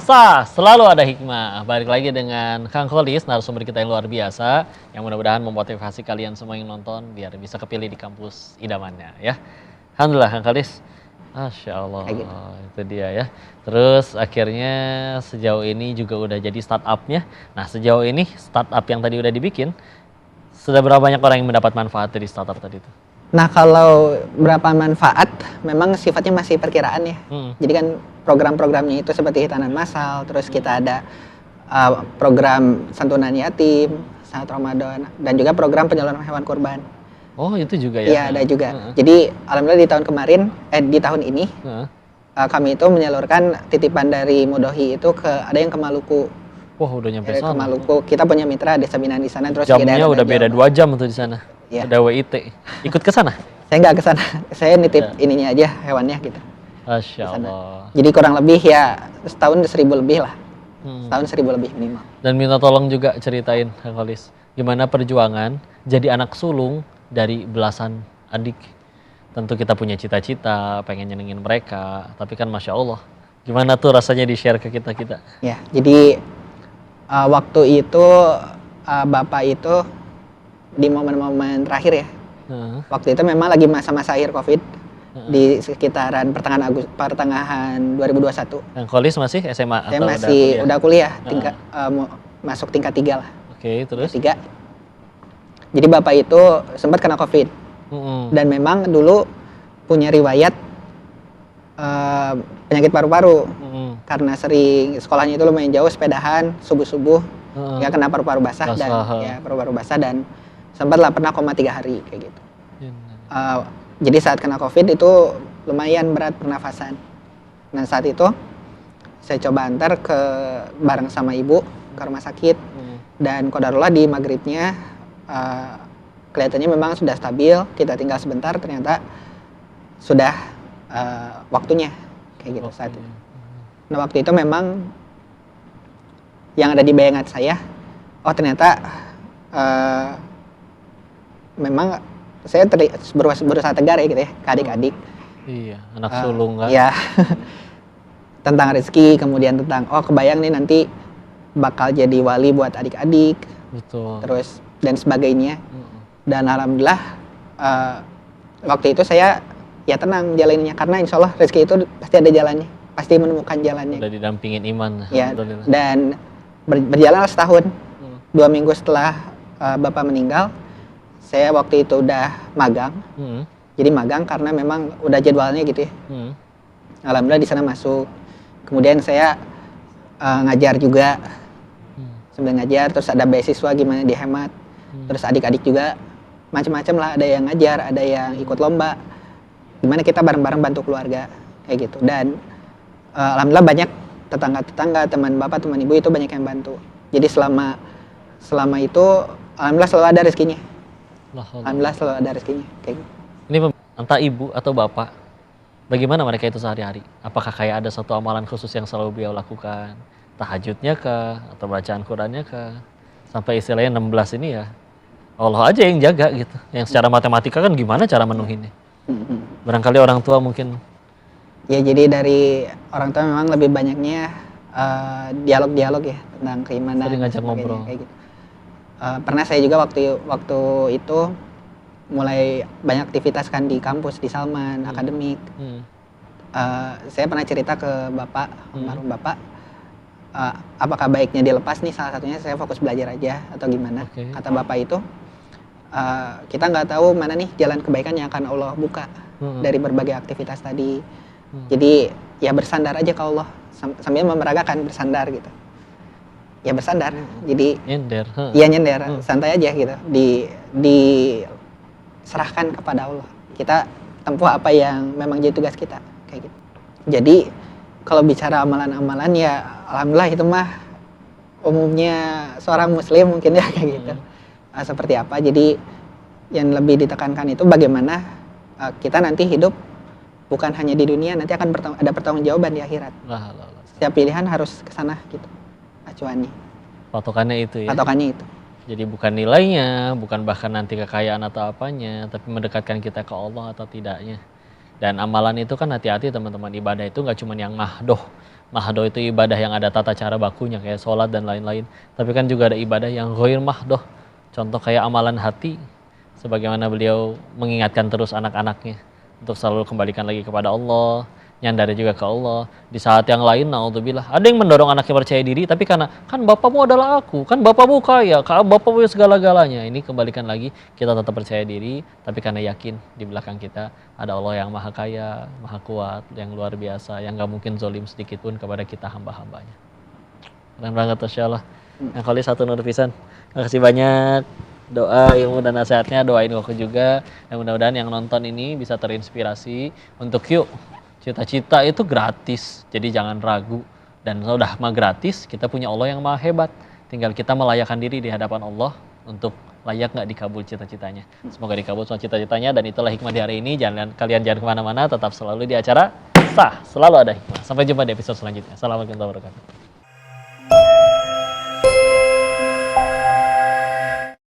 Selalu ada hikmah. Balik lagi dengan Kang Kholis, narasumber kita yang luar biasa, yang mudah-mudahan memotivasi kalian semua yang nonton biar bisa kepilih di kampus idamannya ya. Alhamdulillah Kang Kholis. Masya Allah, Kayak gitu. itu dia ya. Terus akhirnya sejauh ini juga udah jadi startupnya. Nah sejauh ini startup yang tadi udah dibikin, sudah berapa banyak orang yang mendapat manfaat dari startup tadi itu? Nah, kalau berapa manfaat memang sifatnya masih perkiraan ya. Jadi kan program-programnya itu seperti hitanan massal, terus kita ada program santunan yatim saat Ramadan dan juga program penyaluran hewan kurban. Oh, itu juga ya? Iya, ada juga. Jadi alhamdulillah di tahun kemarin, di tahun ini kami itu menyalurkan titipan dari Mudohi itu ada yang ke Maluku. Wah, udah nyampe Ke sana. Maluku. Kita punya mitra desa binaan di sana, terus Jamnya udah beda 2 jam tuh di sana. Iya. Udah WIT. Ikut ke sana? Saya nggak ke sana. Saya nitip ininya aja, hewannya gitu. Masya Allah. Jadi kurang lebih ya setahun 1.000 lebih lah. Setahun 1.000 lebih minimal. Dan minta tolong juga ceritain Kang Kholis, gimana perjuangan jadi anak sulung dari belasan adik. Tentu kita punya cita-cita, pengen nyenengin mereka, tapi kan Masya Allah. Gimana tuh rasanya di-share ke kita-kita? Ya, jadi waktu itu Bapak itu di momen-momen terakhir ya. Waktu itu memang lagi masa-masa akhir COVID di sekitaran pertengahan 2021. Kang Kholis masih SMA Saya atau masih udah kuliah, masuk tingkat 3 lah. Oke, terus? 3. Jadi Bapak itu sempat kena COVID. Dan memang dulu punya riwayat penyakit paru-paru. Karena sering sekolahnya itu lumayan jauh, sepedahan, subuh-subuh. Ya kena paru-paru basah dan ya paru-paru basah dan sempatlah pernah koma 3 hari kayak gitu. Jadi saat kena COVID itu lumayan berat pernafasan. Nah saat itu saya coba antar bareng sama ibu ke rumah sakit dan qadarullah di maghribnya kelihatannya memang sudah stabil. Kita tinggal sebentar, ternyata sudah waktunya kayak gitu saat itu. Nah waktu itu memang yang ada di bayangan saya, oh ternyata memang saya berusaha tegar ya gitu ya ke adik-adik. Iya, anak sulung kan. Iya. Tentang rezeki, kemudian tentang kebayang nih nanti bakal jadi wali buat adik-adik. Betul. Terus dan sebagainya. Dan alhamdulillah waktu itu saya ya tenang jalaninnya karena insya Allah rezeki itu pasti ada jalannya, pasti menemukan jalannya. Udah didampingin iman. Ya, dan berjalan setahun. 2 minggu setelah Bapak meninggal, saya waktu itu udah magang. Jadi magang karena memang udah jadwalnya gitu ya. Alhamdulillah di sana masuk. Kemudian saya ngajar juga. Sambil ngajar, terus ada beasiswa gimana dihemat. Terus adik-adik juga macam-macam lah, ada yang ngajar, ada yang ikut lomba. Gimana kita bareng-bareng bantu keluarga kayak gitu. Dan alhamdulillah banyak tetangga-tetangga, teman bapak, teman ibu itu banyak yang bantu. Jadi selama itu alhamdulillah selalu ada rezekinya. Alhamdulillah selalu ada rezekinya kayak gitu. Ini entah ibu atau bapak, bagaimana mereka itu sehari-hari? Apakah kayak ada satu amalan khusus yang selalu beliau lakukan? Tahajudnya kah? Atau bacaan Qurannya kah? Sampai istilahnya 16 ini ya Allah aja yang jaga gitu. Yang secara matematika kan gimana cara menuhinnya? Barangkali orang tua mungkin. Ya jadi dari orang tua memang lebih banyaknya dialog-dialog ya tentang keimanan. Sering ngajak ngobrol. Kayak gitu. Pernah saya juga waktu itu mulai banyak aktivitas kan di kampus, di Salman, akademik. Saya pernah cerita ke bapak, almarhum bapak, apakah baiknya dilepas nih, salah satunya saya fokus belajar aja atau gimana. Kata bapak itu, kita nggak tahu mana nih jalan kebaikan yang akan Allah buka dari berbagai aktivitas tadi. Jadi ya bersandar aja ke Allah sambil memeragakan bersandar gitu. Ya bersandar, jadi nyender. Iya nyender, santai aja gitu. Diserahkan kepada Allah. Kita tempuh apa yang memang jadi tugas kita kayak gitu. Jadi kalau bicara amalan-amalan ya alhamdulillah itu mah umumnya seorang muslim mungkin ya kayak gitu. Seperti apa? Jadi yang lebih ditekankan itu bagaimana kita nanti hidup bukan hanya di dunia, nanti akan ada pertanggungjawaban di akhirat. Setiap pilihan harus ke sana gitu. Acuannya. Patokannya itu ya. Patokannya itu. Jadi bukan nilainya, bukan bahkan nanti kekayaan atau apanya, tapi mendekatkan kita ke Allah atau tidaknya. Dan amalan itu kan hati-hati teman-teman, ibadah itu nggak cuma yang mahdoh. Mahdoh itu ibadah yang ada tata cara bakunya kayak sholat dan lain-lain. Tapi kan juga ada ibadah yang ghair mahdoh. Contoh kayak amalan hati, sebagaimana beliau mengingatkan terus anak-anaknya untuk selalu kembalikan lagi kepada Allah, nyandari juga ke Allah. Di saat yang lain, naudzubillah, ada yang mendorong anaknya percaya diri, tapi karena kan bapakmu adalah aku, kan bapakmu kaya, bapakmu segala-galanya. Ini kembalikan lagi, kita tetap percaya diri, tapi karena yakin di belakang kita ada Allah yang maha kaya, maha kuat, yang luar biasa, yang gak mungkin zolim sedikit pun kepada kita hamba-hambanya. Keren banget, Masya Allah. Yang kali satu nur pisan. Terima kasih banyak. Doa, ilmu, dan nasihatnya doain aku juga. Dan mudah-mudahan yang nonton ini bisa terinspirasi untuk yuk, cita-cita itu gratis. Jadi jangan ragu. Dan sudah mah gratis, kita punya Allah yang maha hebat. Tinggal kita melayakkan diri di hadapan Allah untuk layak nggak dikabul cita-citanya. Semoga dikabul semua cita-citanya. Dan itulah hikmah di hari ini. Kalian jangan kemana-mana, tetap selalu di acara Sah. Selalu ada hikmah. Sampai jumpa di episode selanjutnya. Assalamualaikum warahmatullahi wabarakatuh.